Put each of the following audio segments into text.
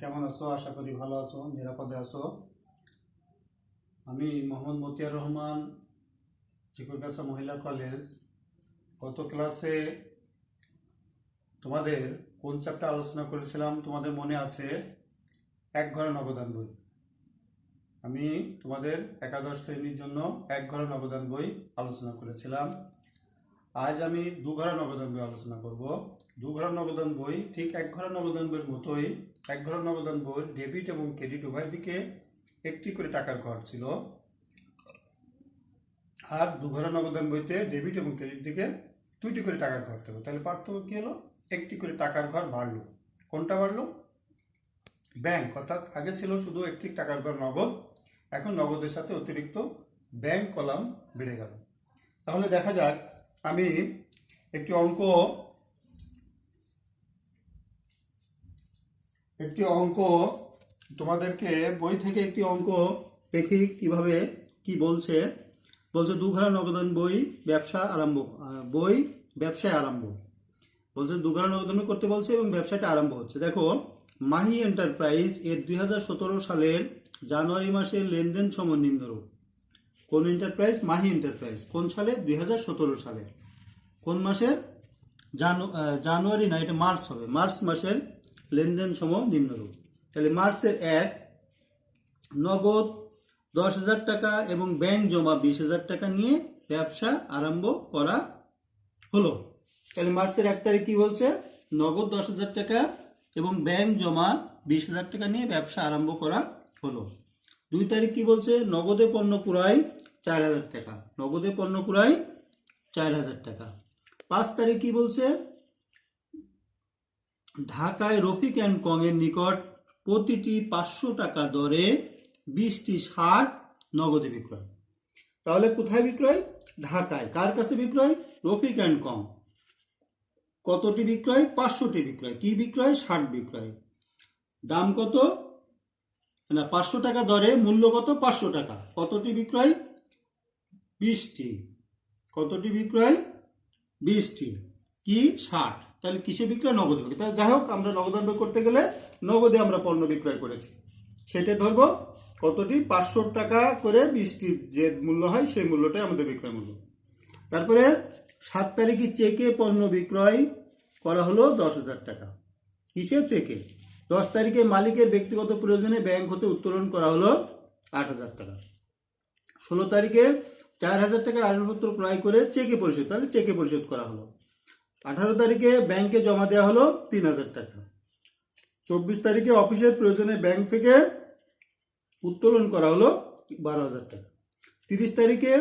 কেমন আছো? আশা করি ভালো আছো, নিরাপদে আছো। আমি মোহাম্মদ মতিয়ার রহমান, চিকুরগাছা মহিলা কলেজ। গত ক্লাসে তোমাদের কোন চ্যাপ্টার আলোচনা করেছিলাম তোমাদের মনে আছে? এক ঘরে নবদান বই। আমি তোমাদের একাদশ শ্রেণীর জন্য এক ঘরে নবদান বই আলোচনা করেছিলাম। আজ আমি দু ঘরে নবদান বই আলোচনা করব। দু ঘরে নবদান বই ঠিক এক ঘরে নবদান বইয়ের মতোই। এক ঘরে নবদান বই ডেবিট এবং ক্রেডিট উভয় দিকে একটি করে টাকার ঘর ছিল, আর দু ঘরে নগদান বইতে ডেবিট এবং ক্রেডিট দিকে দুইটি করে টাকার ঘর থাকবে। তাহলে পার্থক্য কি হলো? একটি করে টাকার ঘর বাড়লো। কোনটা বাড়লো? ব্যাংক। অর্থাৎ আগে ছিল শুধু একটি টাকার ঘর নগদ, এখন নগদের সাথে অতিরিক্ত ব্যাংক কলাম বেড়ে গেল। তাহলে দেখা যাক, আমি একটি অঙ্ক তোমাদেরকে বই থেকে একটি অঙ্ক দেখি কিভাবে কি বলছে। দু ঘরে নগদান ব্যবসায় আরম্ভ বলছে। দু ঘরে নগদান করতে বলছে এবং ব্যবসাটা আরম্ভ হচ্ছে। দেখো, মাহি এন্টারপ্রাইজ এর 2017 সালের জানুয়ারি মাসের লেনদেন সম নিম্নরূপ। কোন এন্টারপ্রাইজ? মাহি এন্টারপ্রাইজ। কোন সালে? 2017 সালে। কোন মাসের? জানুয়ারি না, এটা মার্চ হবে। মার্চ মাসের লেনদেন সম নিম্নরূপ। তাহলে মার্চের 1 নগদ 10,000 টাকা এবং ব্যাংক জমা 20,000 টাকা নিয়ে ব্যবসা আরম্ভ করা হলো। তাহলে মার্চের 1 তারিখ কি বলছে? নগদ 10,000 টাকা এবং ব্যাংক জমা 20,000 টাকা নিয়ে ব্যবসা আরম্ভ করা হলো। 2 তারিখ কি বলছে? নগদে পণ্য ক্রয় 4,000 টাকা। নগদে পণ্য ক্রয় 4,000 টাকা। 5 তারিখ কি বলছে? ঢাকায় রফিক অ্যান্ড কং এর নিকট প্রতিটি 500 টাকা দরে 20টি শার্ট নগদে বিক্রয়। তাহলে কোথায় বিক্রয়? ঢাকায়। কার কাছে বিক্রয়? রফিক অ্যান্ড কং। কতটি বিক্রয়? 500টি বিক্রয়। কি বিক্রয়? শার্ট বিক্রয়। দাম কত? না, 500 টাকা দরে, মূল্য কত? 500 টাকা। কতটি বিক্রয়? 20টি। কতটি বিক্রয়? 20টি। কি? শার্ট। তাহলে কিসে বিক্রয়? নগদে বিক্রয়। তাহলে যাই হোক, আমরা নগদান করতে গেলে নগদে আমরা পণ্য বিক্রয় করেছি, সেটা ধরবো। কতটি? 500 টাকা করে 20টি যে মূল্য হয় সেই মূল্যটাই আমাদের বিক্রয় মূল্য। তারপরে 7 তারিখে চেকে পণ্য বিক্রয় করা হলো 10,000 টাকা। কিসে? চেকে। 10 তারিখে মালিকের ব্যক্তিগত প্রয়োজনে ব্যাংক হতে উত্তোলন করা হলো 8,000 টাকা। 16 তারিখে 4,000 টাকার আসবাবপত্র ক্রয় করে চেকে পরিশোধ, তাহলে চেকে পরিশোধ করা হলো। 18 তারিখে ব্যাংকে জমা দেওয়া হলো 3,000 টাকা। 24 তারিখে অফিসের প্রয়োজনে ব্যাংক থেকে উত্তোলন করা হলো 12,000 টাকা। 30 তারিখে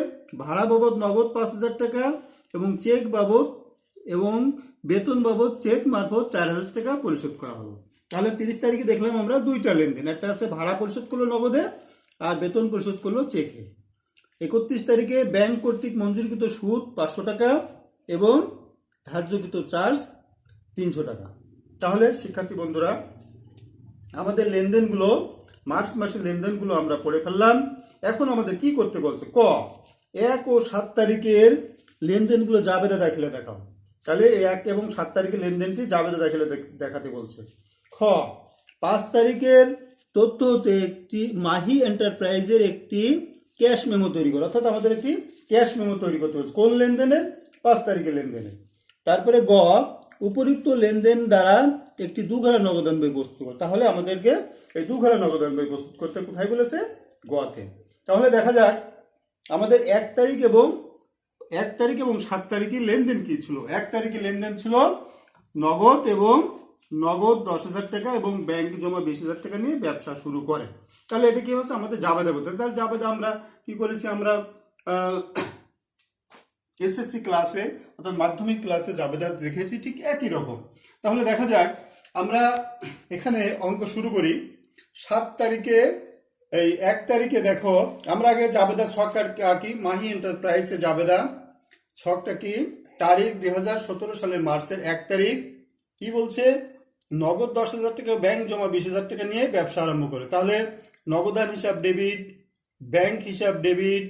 ভাড়া বাবদ নগদ 5,000 টাকা এবং চেক বাবদ এবং বেতন বাবদ চেক মারফত 4,000 টাকা পরিশোধ করা হলো। তাহলে 30 তারিখে দেখলাম আমরা দুইটা লেনদেন, একটা আছে ভাড়া পরিশোধ করলো নগদে আর বেতন পরিশোধ করলো চেকে। 31 তারিখে ব্যাংক কর্তৃক মঞ্জুরকৃত সুদ 500 টাকা এবং ধার্যকৃত চার্জ 300 টাকা। তাহলে শিক্ষার্থী বন্ধুরা, আমাদের লেনদেনগুলো, মার্চ মাসের লেনদেনগুলো আমরা পড়ে ফেললাম। এখন আমাদের কি করতে বলছে? ক, 1 ও 7 তারিখের লেনদেনগুলো জাবেদা দাখিলে দেখাও। তাহলে 1 এবং 7 তারিখের লেনদেনটি জাবেদা দাখিলে দেখাতে বলছে। খ, 5 তারিখের তথ্য হতে একটি মাহি এন্টারপ্রাইজের একটি ক্যাশ মেমো তৈরি করো। অর্থাৎ আমাদের একটি ক্যাশ মেমো তৈরি করতে বলছে। কোন লেনদেনের? 5 তারিখের লেনদেনে। তারপরে গ, উপরিক্ত লেনদেন দ্বারা একটি দুঘরে নগদান বই প্রস্তুত করো। তাহলে আমাদেরকে এই দুঘরে নগদান বই প্রস্তুত করতে কোথায় বলেছে? গতে। তাহলে দেখা যাক আমাদের 1 তারিখ এবং 7 তারিখের লেনদেন কি ছিল। 1 তারিখে লেনদেন ছিল নগদ 10,000 টাকা এবং ব্যাংক জমা 20,000 টাকা নিয়ে ব্যবসা শুরু করে। তাহলে এটা কি হচ্ছে? আমাদের জাবেদা করতে। তাহলে জাবেদা আমরা কি করেছি? আমরা এসএসসি ক্লাসে অর্থাৎ মাধ্যমিক ক্লাসে জাবেদা দেখেছি, ঠিক একই রকম। তাহলে দেখা যাক, আমরা এখানে অঙ্ক শুরু করি। 7 তারিখে, এই 1 তারিখে দেখো, আমরা আগে জাবেদা ছকটা কি? মাহি এন্টারপ্রাইজে জাবেদা ছকটা কি? তারিখ 2017 সালের মার্চের 1 তারিখ। কি বলছে? নগদ 10,000 টাকা, ব্যাংক জমা 20,000 টাকা নিয়ে ব্যবসা আরম্ভ করে। তাহলে নগদান হিসাব ডেবিট, ব্যাংক হিসাব ডেবিট,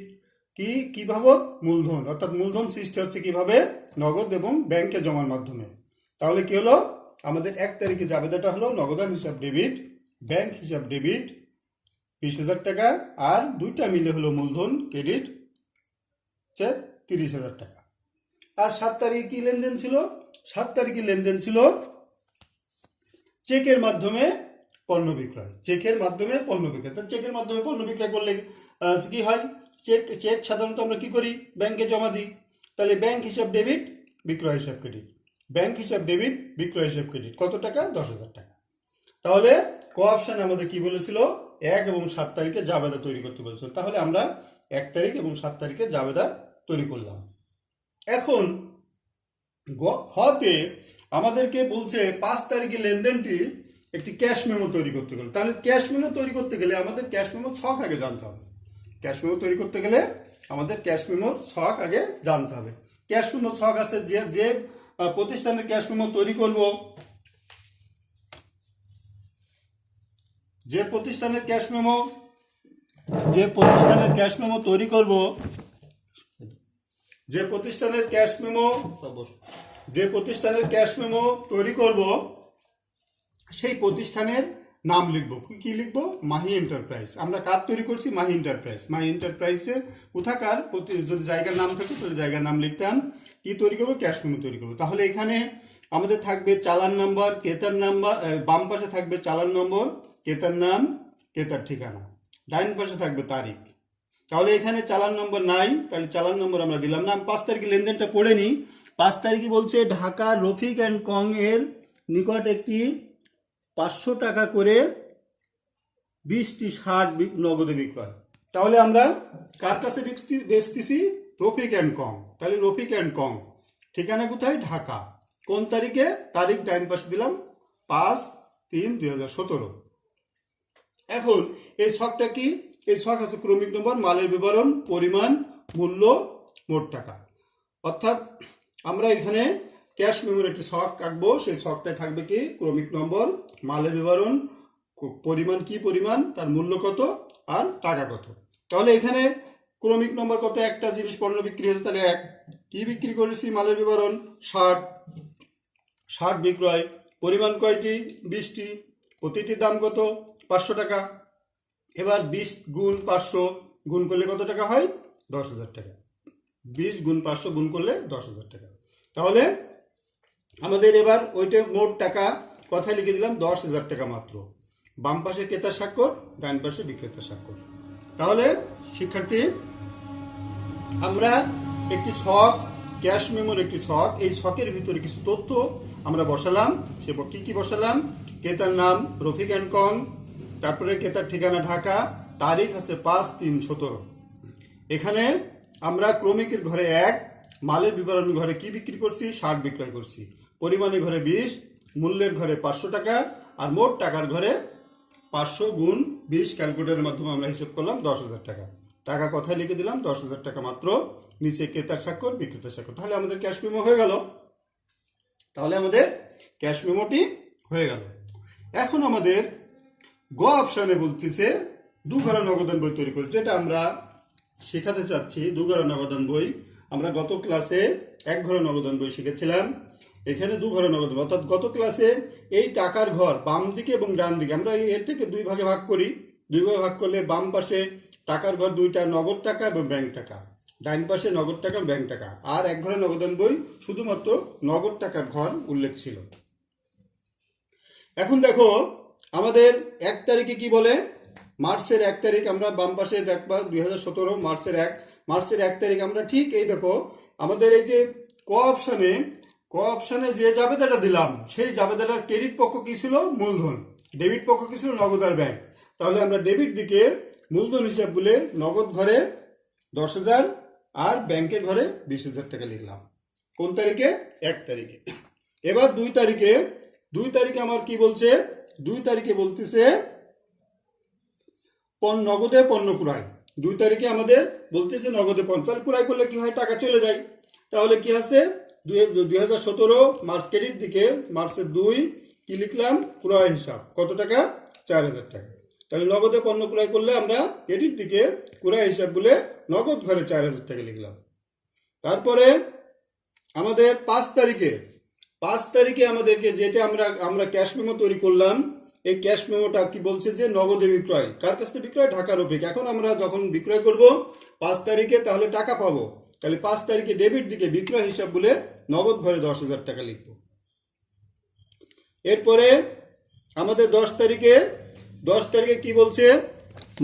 কিভাবে? মূলধন। অর্থাৎ মূলধন সৃষ্টি হচ্ছে কিভাবে? নগদ এবং ব্যাংকে জমার মাধ্যমে। তাহলে কি হলো? আমাদের 1 তারিখে জাবেদাটা হলো নগদান হিসাব ডেবিট ব্যাংক হিসাব ডেবিট 20,000 টাকা, আর দুইটা মিলে হলো মূলধন ক্রেডিট 30,000 টাকা। আর 7 তারিখে কি লেনদেন ছিল? 7 তারিখে লেনদেন ছিল চেকের মাধ্যমে পণ্য বিক্রয়। চেকের মাধ্যমে পণ্য বিক্রয়। তো চেকের মাধ্যমে পণ্য বিক্রয় করলে কি হয়? চেক সাধারণত আমরা কি করি? ব্যাংকে জমা দিই। তাহলে ব্যাংক হিসাব ডেবিট, বিক্রয় হিসাব ক্রেডিট। ব্যাংক হিসাব ডেবিট, বিক্রয় হিসাব ক্রেডিট। কত টাকা? 10,000 টাকা। তাহলে ক অপশন আমাদের কি বলেছিল? 1 এবং 7 তারিখে জাবেদা তৈরি করতে বলেছিল। তাহলে আমরা 1 তারিখ এবং 7 তারিখে জাবেদা তৈরি করলাম। এখন খতে আমাদেরকে বলছে 5 তারিখে লেনদেনটি একটি ক্যাশ মেমো তৈরি করতে গেলে। তাহলে ক্যাশ মেমো তৈরি করতে গেলে আমাদের ক্যাশ মেমো ছক আগে জানতে হবে। ক্যাশ মেমো তৈরি করতে গেলে আমাদের ক্যাশ মেমোর ছক আগে জানতে হবে। ক্যাশ মেমো ছক আছে, যে প্রতিষ্ঠানের ক্যাশ মেমো তৈরি করব, যে প্রতিষ্ঠানের ক্যাশ মেমো তৈরি করব, যে প্রতিষ্ঠানের ক্যাশ মেমো তৈরি করব, সেই প্রতিষ্ঠানের নাম লিখব। কি লিখব? মাহি এন্টারপ্রাইজ। আমরা কার তৈরি করছি? মাহি এন্টারপ্রাইজ। মাহি এন্টারপ্রাইজের কোথাকার, যদি জায়গার নাম থাকে তাহলে জায়গার নাম লিখতাম। কি তৈরি করবো? ক্যাশ মেমো তৈরি করবো। তাহলে এখানে আমাদের থাকবে চালান নাম্বার, ক্রেতার নাম্বার, বাম পাশে থাকবে চালান নম্বর, ক্রেতার নাম, ক্রেতার ঠিকানা, ডাইন পাশে থাকবে তারিখ। তাহলে এখানে চালান নম্বর নাই, তাহলে চালান নম্বর আমরা দিলাম না। 5 তারিখে লেনদেনটা পড়ে নি। 5 তারিখে বলছে ঢাকা রফিক অ্যান্ড কং এর নিকট একটি 500 টাকা করে 20টি শার্ট নগদে বিক্রয়। তাহলে আমরা কার কাছে বেচতেছি? রফিক অ্যান্ড কং। তাহলে রফিক অ্যান্ড কং, ঠিকানা কোথায়? ঢাকা। কোন তারিখে? তারিখ ডাইন পাশে দিলাম 5/3/2017। এখন এই ছকটা কি? এই ছক আছে ক্রমিক নম্বর, মালের বিবরণ, পরিমাণ, মূল্য, মোট টাকা। অর্থাৎ আমরা এখানে ক্যাশ মেমোর একটি ছক আঁকবো। সেই ছকটায় থাকবে কি? ক্রমিক নম্বর, মালের বিবরণ, পরিমাণ কি পরিমাণ, তার মূল্য কত, আর টাকা কত। তাহলে এখানে ক্রমিক নম্বর কত? একটা জিনিস পণ্য বিক্রি হয়েছে, তাহলে 1। কি বিক্রি করেছি? মালের বিবরণ 60 বিক্রয়। পরিমাণ কয়টি? 20টি। প্রতিটির দাম কত? 500 টাকা। এবার 20 গুণ 500 গুণ করলে কত টাকা হয়? 10,000 টাকা। 20 গুণ 500 গুণ করলে 10,000 টাকা। তাহলে আমাদের এবার ওইটা মোট টাকা কথায় লিখে দিলাম 10,000 টাকা মাত্র। বাম পাশে ক্রেতার স্বাক্ষর, ডান পাশে বিক্রেতার স্বাক্ষর। তাহলে শিক্ষার্থী, আমরা একটি ছক, ক্যাশ মেমোর একটি ছক, এই ছকের ভিতরে কিছু তথ্য আমরা বসালাম। সে কি বসালাম? ক্রেতার নাম রফিক অ্যান্ড কং, তারপরে ক্রেতার ঠিকানা ঢাকা, তারিখ আছে 5/3/17। এখানে আমরা ক্রমিকের ঘরে 1, মালের বিবরণ ঘরে কি বিক্রি করছি? 60 বিক্রয় করছি। পরিমাণের ঘরে 20, মূল্যের ঘরে 500 টাকা, আর মোট টাকার ঘরে 500 গুণ 20 ক্যালকুলেটরের মাধ্যমে আমরা হিসেব করলাম 10,000 টাকা। টাকা কথায় লিখে দিলাম 10,000 টাকা মাত্র। নিচে ক্রেতার স্বাক্ষর, বিক্রেতার স্বাক্ষর। তাহলে আমাদের ক্যাশ মেমো হয়ে গেল। এখন আমাদের গ অপশনে বলতেছে দুঘরা নগদান বই তৈরি করে, যেটা আমরা শেখাতে চাচ্ছি। দুঘরা নগদান বই আমরা গত ক্লাসে 1 ঘর নগদান বই শিখেছিলাম। এখানে 2 ঘর নগদান, অর্থাৎ গত ক্লাসে এই টাকার ঘর বাম দিকে এবং ডান দিকে আমরা এটাকে 2 ভাগে ভাগ করি। 2 ভাগে ভাগ করলে বাম পাশে টাকার ঘর 2টা, নগদ টাকা এবং ব্যাংক টাকা। ডাইন পাশে নগদ টাকা, ব্যাংক টাকা। আর 1 ঘরে নগদান বই শুধুমাত্র নগদ টাকার ঘর উল্লেখ ছিল। এখন দেখো আমাদের 1 তারিখে কি বলে? মার্চের 1 তারিখ। আমরা বাম পাশে দেখবা 2017 মার্চের 1 তারিখ। আমরা ঠিক এই দেখো আমাদের এই যে ক অপশনে যে জাবেদাটা দিলাম, সেই জাবেদাটার ক্রেডিট পক্ষ কি ছিল? মূলধন। ডেবিট পক্ষ কি ছিল? নগদ আর ব্যাংক। তাহলে আমরা ডেবিট দিকে মূলধন হিসাব বলে নগদ ঘরে 10,000 আর ব্যাংকের ঘরে 20,000 টাকা লিখলাম। কোন তারিখে? 1 তারিখে। এবার 2 তারিখে আমার কি বলছে? 2 তারিখে বলতেছে নগদে পণ্য ক্রয়। 2 তারিখে আমাদের বলতেছে নগদে পণ্য। তাহলে ক্রয় করলে কি হয়? টাকা চলে যায়। তাহলে কি আছে? 2017 মার্চ ক্রেডিট দিকে মার্চের 2 কি লিখলাম? ক্রয় হিসাব কত টাকা? 4,000 টাকা। তাহলে নগদে পণ্য ক্রয় করলে আমরা ক্রেডিট দিকে ক্রয় হিসাব বলে নগদ ঘরে 4,000 টাকা লিখলাম। তারপরে আমাদের 5 তারিখে আমাদেরকে যেটা আমরা ক্যাশ মেমো তৈরি করলাম, এই ক্যাশ মেমোটা কি বলছে যে নগদে বিক্রয়, কার কাছ থেকে বিক্রয়? ঢাকা রফিক। এখন আমরা যখন বিক্রয় করব 5 তারিখে, তাহলে টাকা পাবো, তাহলে 5 তারিখে ডেবিট দিকে বিক্রয় হিসাব বলে নগদ ঘরে 10,000 টাকা লিখবো। এরপরে আমাদের 10 তারিখে কি বলছে?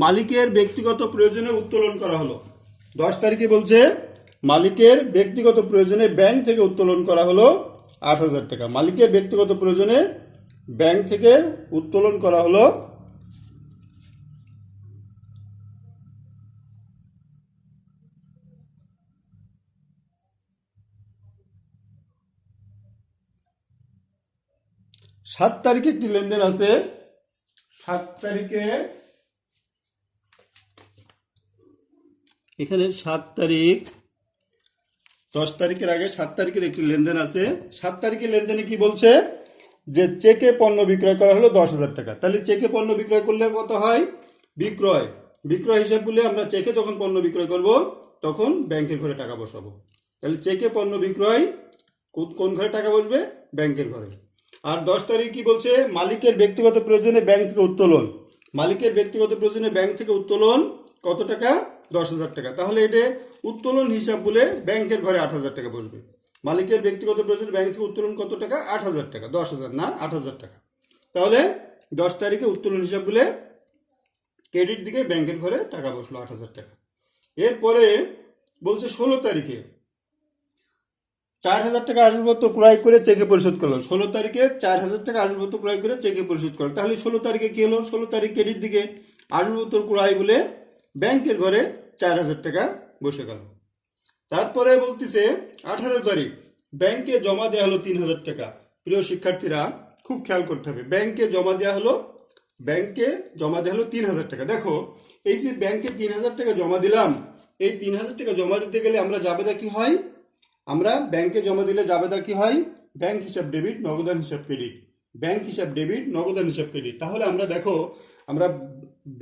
মালিকের ব্যক্তিগত প্রয়োজনে উত্তোলন করা হলো। 10 তারিখে বলছে মালিকের ব্যক্তিগত প্রয়োজনে ব্যাংক থেকে উত্তোলন করা হলো 8,000 টাকা। মালিকের ব্যক্তিগত প্রয়োজনে ব্যাংক থেকে উত্তোলন করা হলো 7 তারিখে একটি লেনদেন আছে। 7 তারিখে এখানে 7 তারিখ, 10 তারিখের আগে 7 তারিখের একটি লেনদেন আছে। 7 তারিখের লেনদেনে কি বলছে? যে চেকে পণ্য বিক্রয় করা হলো 10,000 টাকা। তাহলে চেকে পণ্য বিক্রয় করলে কত হয়? বিক্রয় হিসাব বলে আমরা চেকে যখন পণ্য বিক্রয় করব তখন ব্যাংকের ঘরে টাকা বসাবো। তাহলে চেকে পণ্য বিক্রয় কোন ঘরে টাকা বসবে? ব্যাংকের ঘরে। আর 10 তারিখ কি বলছে? মালিকের ব্যক্তিগত প্রয়োজনে ব্যাংক থেকে উত্তোলন। মালিকের ব্যক্তিগত প্রয়োজনে ব্যাংক থেকে উত্তোলন কত টাকা? 10,000 টাকা। তাহলে এটা উত্তোলন হিসাব বলে ব্যাংকের ঘরে 8,000 টাকা বসবে। মালিকের ব্যক্তিগত প্রয়োজনে ব্যাংক থেকে উত্তোলন কত টাকা? 8,000 টাকা। 10,000 না, 8,000 টাকা। তাহলে 10 তারিখে উত্তোলন হিসাব বলে ক্রেডিট দিকে ব্যাংকের ঘরে টাকা বসলো 8,000 টাকা। এরপরে বলছে 16 তারিখে 4,000 টাকা আসবাবপত্র ক্রয় করে চেকে পরিশোধ করলো। 16 তারিখে 4,000 টাকা আসবাবপত্র ক্রয় করে চেকে পরিশোধ করলো। তাহলে 16 তারিখে কি হলো? 16 তারিখ ক্রেডিট দিকে আসবাবপত্র ক্রয় বলে ব্যাংকের ঘরে 4,000 টাকা বসে গেল। তারপরে বলতেছে 18 তারিখ ব্যাংকে জমা দেওয়া হলো 3,000 টাকা। প্রিয় শিক্ষার্থীরা খুব খেয়াল করতে হবে, ব্যাংকে জমা দেওয়া হলো 3,000 টাকা। দেখো এই যে ব্যাংকে 3,000 টাকা জমা দিলাম, এই 3,000 টাকা জমা দিতে গেলে আমরা জাবেদা কি হয়? আমরা ব্যাংকে জমা দিলে জাবেদা কি হয়? ব্যাংক হিসাব ডেবিট, নগদান হিসাব ক্রেডিট। ব্যাংক হিসাব ডেবিট, নগদান হিসাব ক্রেডিট। তাহলে আমরা দেখো আমরা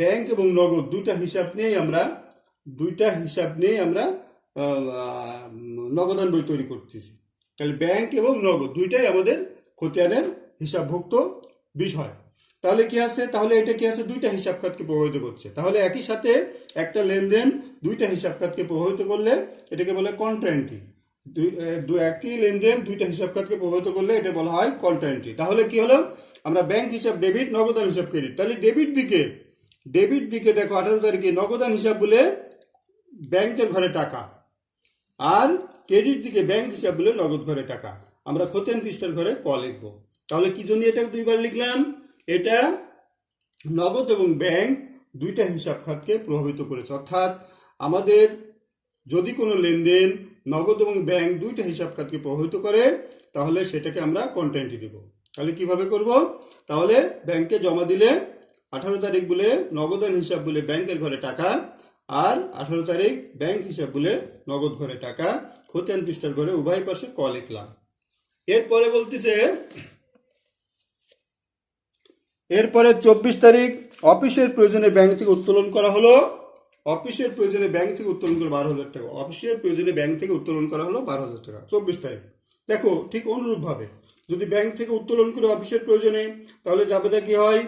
ব্যাংক এবং নগদ দুইটা হিসাব নিয়েই আমরা নগদান বই তৈরি করতেছি। তাহলে ব্যাংক এবং নগদ দুইটাই আমাদের খতিয়ানের হিসাবভুক্ত বিষয়। তাহলে কি আছে? তাহলে এটা কি আছে? দুইটা হিসাব খাতকে প্রভাবিত করছে। তাহলে একই সাথে একটা লেনদেন দুইটা হিসাব খাতকে প্রভাবিত করলে এটাকে বলে কন্ট্রা এন্ট্রি। একই লেনদেন দুইটা হিসাব খাতকে প্রভাবিত করলে এটা বলা হয় কন্ট্রা এন্ট্রি। তাহলে কি হলো? আমরা ব্যাংক হিসাব ডেবিট, নগদান হিসাব ক্রেডিট। তাহলে ডেবিট দিকে দেখো 18 তারিখে নগদান হিসাব বলে ব্যাংকের ঘরে টাকা, আর ক্রেডিট দিকে ব্যাংক হিসাব বলে নগদ ঘরে টাকা। আমরা খতিয়ান পৃষ্ঠার ঘরে ক লিখবো। তাহলে কি জন্য এটা দুইবার লিখলাম? এটা নগদ এবং ব্যাংক দুইটা হিসাব খাতকে প্রভাবিত করেছে। অর্থাৎ আমাদের যদি কোনো লেনদেন নগদ এবং ব্যাংক দুইটা হিসাব খাতকে প্রভাবিত করে তাহলে সেটাকে আমরা কন্ট্রা এন্ট্রি দেব। তাহলে কিভাবে করব? তাহলে ব্যাংকে জমা দিলে 18 তারিখ বলে নগদান হিসাব বলে ব্যাংকের ঘরে টাকা, আর 18 তারিখ ব্যাংক হিসাব বলে নগদ ঘরে টাকা। খতিয়ান পৃষ্ঠার ঘরে উভয় পাশে ক লিখলাম। এরপরে বলতেছে 24 তারিখ অফিসের প্রয়োজনে ব্যাংক থেকে উত্তোলন করা হলো। অফিসের প্রয়োজনে ব্যাংক থেকে উত্তোলন করে 12,000 টাকা। অফিসের প্রয়োজনে ব্যাংক থেকে উত্তোলন করা হলো 12,000 টাকা 24 তারিখ। দেখো ঠিক অনুরূপভাবে যদি ব্যাংক থেকে উত্তোলন করে অফিসের প্রয়োজনে, তাহলে জাবেদা কি হয়?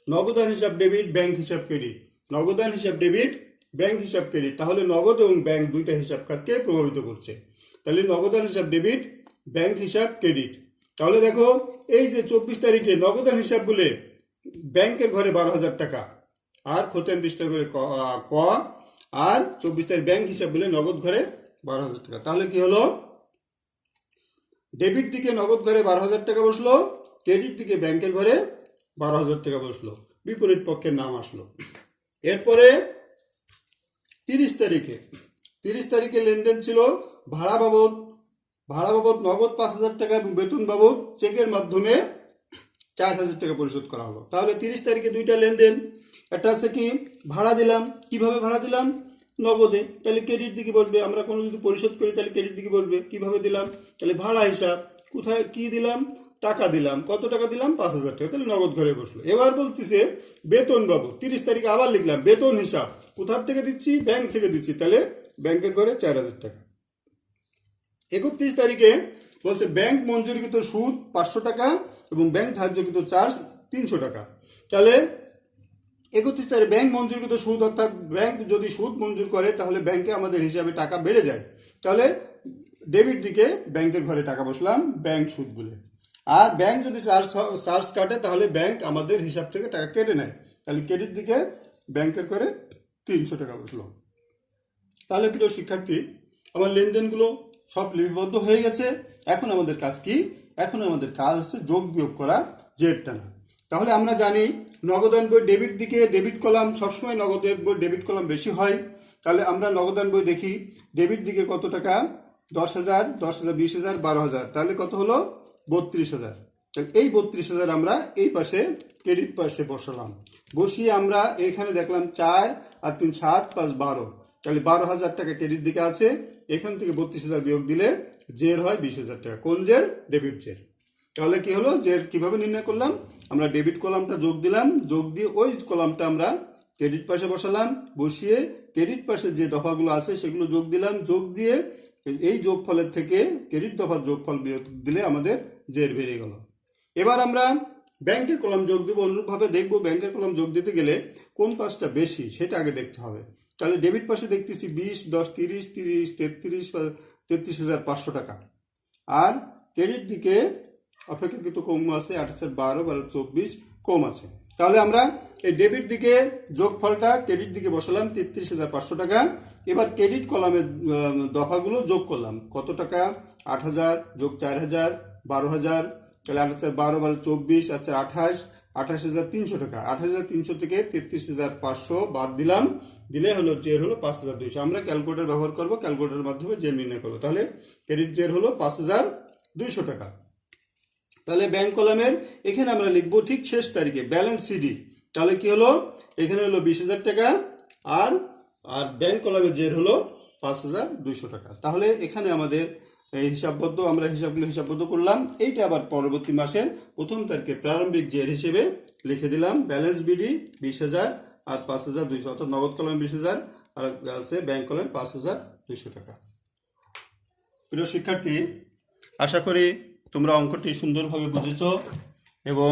নগদান হিসাব ডেবিট, ব্যাংক হিসাব ক্রেডিট। নগদান হিসাব ডেবিট, ব্যাংক হিসাব ক্রেডিট। তাহলে নগদ এবং ব্যাংক দুইটা হিসাব খাতকে প্রভাবিত করছে। তাহলে নগদান হিসাব ডেবিট, ব্যাংক হিসাব ক্রেডিট। তাহলে দেখো এই যে 24 তারিখে নগদান হিসাব বলে ব্যাংকের ঘরে 12,000 টাকা, আর খতিয়ান পৃষ্ঠার ঘরে ক, আর 24 তারিখ ব্যাংক হিসাব বলে নগদ ঘরে 12,000 টাকা। তাহলে কি হলো? ডেবিট দিকে নগদ ঘরে 12,000 টাকা বসলো, ক্রেডিট দিকে ব্যাংকের ঘরে 12,000 টাকা বসলো, বিপরীত পক্ষের নাম আসলো। এরপরে 30 তারিখে লেনদেন ছিল ভাড়া বাবদ নগদ 5,000 টাকা এবং বেতন বাবদ চেকের মাধ্যমে 4,000 টাকা পরিশোধ করা হলো। তাহলে 30 তারিখে দুইটা লেনদেন, একটা আছে কি ভাড়া দিলাম। কিভাবে ভাড়া দিলাম? নগদে। তাহলে ক্রেডিট দিকে বলবে, আমরা কোনো যদি পরিশোধ করি তাহলে ক্রেডিট দিকে বলবে। কিভাবে দিলাম? তাহলে ভাড়া হিসাব, কোথায় কি দিলাম? টাকা দিলাম। কত টাকা দিলাম? 5,000 টাকা। তাহলে নগদ ঘরে বসলো। এবার বলতেছে বেতন বাবদ। 30 তারিখে আবার লিখলাম বেতন হিসাব, কোথার থেকে দিচ্ছি? ব্যাংক থেকে দিচ্ছি। তাহলে ব্যাংকের ঘরে 4,000 টাকা। 31 তারিখে বলছে ব্যাংক মঞ্জুরিকৃত সুদ 500 টাকা এবং ব্যাংক ধার্যকৃত চার্জ 300 টাকা। তাহলে 31 তারিখ ব্যাংক মঞ্জুরকৃত সুদ, অর্থাৎ ব্যাংক যদি সুদ মঞ্জুর করে তাহলে ব্যাংকে আমাদের হিসাবে টাকা বেড়ে যায়। তাহলে ডেবিট দিকে ব্যাংকের ঘরে টাকা বসলাম ব্যাংক সুদ বলে। আর ব্যাংক যদি চার্জ কাটে তাহলে ব্যাংক আমাদের হিসাব থেকে টাকা কেটে নেয়। তাহলে ক্রেডিট দিকে ব্যাংকের ঘরে 300 টাকা বসলো। তাহলে প্রিয় শিক্ষার্থী, আমার লেনদেনগুলো সব লিপিবদ্ধ হয়ে গেছে। এখন আমাদের কাজ কি? এখন আমাদের কাজ হচ্ছে যোগ বিয়োগ করা, জেড টানা। তাহলে আমরা জানি নগদান বই ডেবিট দিকে ডেবিট কলাম, সবসময় নগদের বই ডেবিট কলাম বেশি হয়। তাহলে আমরা নগদান বই দেখি, ডেবিট দিকে কত টাকা? 10,000, 10,000, 20,000, 12,000, তাহলে কত হলো? 32,000। তাহলে এই 32,000 আমরা এই পাশে ক্রেডিট পাশে বসালাম। বসিয়ে আমরা এখানে দেখলাম 4 আর 3 7 5 12, তাহলে 12,000 টাকা ক্রেডিট দিকে আছে। এখান থেকে 32,000 বিয়োগ দিলে জের হয় 20,000 টাকা। কোন জের? ডেবিট জের। তাহলে কি হলো? জের কিভাবে নির্ণয় করলাম? আমরা ডেবিট কলামটা যোগ দিলাম, যোগ দিয়ে ওই কলামটা আমরা ক্রেডিট পাশে বসালাম, বসিয়ে ক্রেডিট পাশে যে দফাগুলো আছে সেগুলো যোগ দিলাম, যোগ দিয়ে এই যোগফলের থেকে ক্রেডিট দফার যোগফল বিয়োগ দিলে আমাদের জের বেরিয়ে গেল। এবার আমরা ব্যাংকের কলাম যোগ দেবো। অনুরূপভাবে দেখবো ব্যাংকের কলাম যোগ দিতে গেলে কোন পাশটা বেশি সেটা আগে দেখতে হবে। তাহলে ডেবিট পাশে দেখতেছি 20, 10, 30, 30, 33,500 টাকা। আর ক্রেডিট দিকে অপেক্ষাকৃত কম আছে 28,000, 12, 12, 24 কম আছে। তাহলে আমরা এই ডেবিট দিকে যোগফলটা ক্রেডিট দিকে বসালাম 33,500 টাকা। এবার ক্রেডিট কলামের দফাগুলো যোগ করলাম। কত টাকা? 8,000 যোগ 4,000, 12,000, তাহলে 8,000, 12, 12, 24, আচ্ছা 28,300 টাকা। 28,300 থেকে 33,500 বাদ দিলাম, দিলে হলো জের হলো 5,200। আমরা ক্যালকুলেটর ব্যবহার করব, ক্যালকুলেটরের মাধ্যমে জের নির্ণয় করবো। তাহলে ক্রেডিট জের হলো 5,200 টাকা। তাহলে ব্যাংক কলামের এখানে আমরা লিখবো ঠিক শেষ তারিখে ব্যালেন্স সিডি। তাহলে কি হলো? এখানে হলো 20,000 টাকা, আর আর ব্যাংক কলামের জের হলো 5,200 টাকা। তাহলে এখানে আমাদের হিসাববদ্ধ, আমরা হিসাববদ্ধ করলাম। এইটা আবার পরবর্তী মাসের 1 তারিখে প্রারম্ভিক জের হিসেবে লিখে দিলাম। ব্যালেন্স বিডি 20,000 আর 5,200, অর্থাৎ নগদ কলামে 20,000 আর আছে ব্যাংক কলামে 5,200 টাকা। প্রিয় শিক্ষার্থী, আশা করি তোমরা অঙ্কটি সুন্দরভাবে বুঝেছ এবং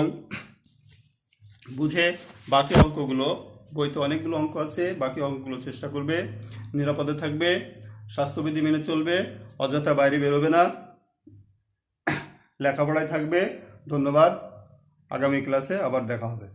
বুঝে বাকি অঙ্কগুলো, বইতে অনেকগুলো অঙ্ক আছে, বাকি অঙ্কগুলো চেষ্টা করবে। নিরাপদে থাকবে, স্বাস্থ্যবিধি মেনে চলবে, অযথা বাইরে বেরোবে না, লেখাপড়ায় থাকবে। ধন্যবাদ। আগামী ক্লাসে আবার দেখা হবে।